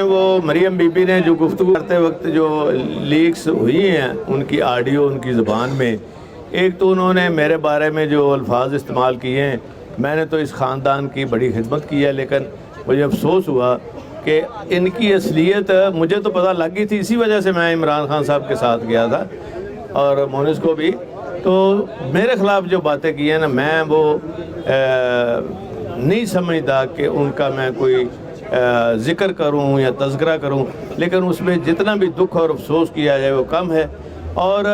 وہ مریم be be نے جو گفتگو کرتے وقت جو لیکس ہوئی ہیں ان کی آڈیو ان کی زبان میں، ایک تو انہوں نے میرے بارے میں جو الفاظ استعمال کیے ہیں، میں نے تو اس خاندان کی بڑی خدمت کی ہے، لیکن مجھے افسوس ہوا کہ ان کی اصلیت مجھے تو پتہ لگ گئی تھی، اسی وجہ سے میں عمران خان صاحب کے ساتھ گیا تھا اور مونس کو بھی. تو میرے خلاف جو باتیں کی ہیں نا، میں وہ نہیں سمجھتا کہ ان کا میں کوئی ذکر کروں یا تذکرہ کروں، لیکن اس میں جتنا بھی دکھ اور افسوس کیا جائے وہ کم ہے. اور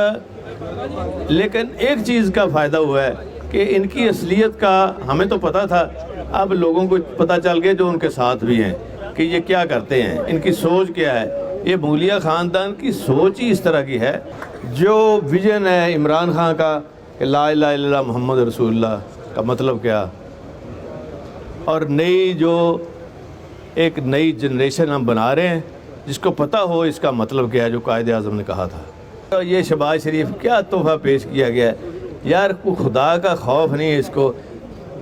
لیکن ایک چیز کا فائدہ ہوا ہے کہ ان کی اصلیت کا ہمیں تو پتہ تھا، اب لوگوں کو پتہ چل گیا جو ان کے ساتھ بھی ہیں کہ یہ کیا کرتے ہیں، ان کی سوچ کیا ہے. یہ بھولیا خاندان کی سوچ ہی اس طرح کی ہے. جو ویژن ہے عمران خان کا کہ لا الہ الا اللہ محمد رسول اللہ کا مطلب کیا، اور ایک نئی جنریشن ہم بنا رہے ہیں جس کو پتہ ہو اس کا مطلب کیا ہے جو قائد اعظم نے کہا تھا. یہ شہباز شریف کیا تحفہ پیش کیا گیا ہے یار، کوئی خدا کا خوف نہیں ہے اس کو.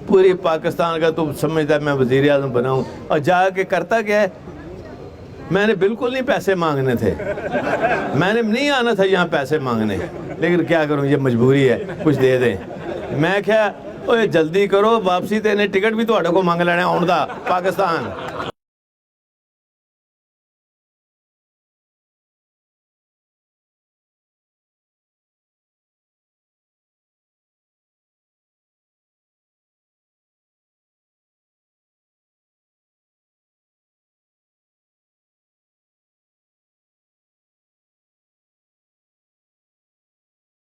پوری پاکستان کا تو سمجھتا ہے میں وزیر اعظم بناؤں، اور جا کے کرتا کیا ہے. میں نے بالکل نہیں پیسے مانگنے تھے، میں نے نہیں آنا تھا یہاں پیسے مانگنے، لیکن کیا کروں یہ مجبوری ہے، کچھ دے دیں. میں کیا اوے جلدی کرو واپسی تے نے ٹکٹ بھی تہاڈے کو منگ لینا آن دا پاکستان.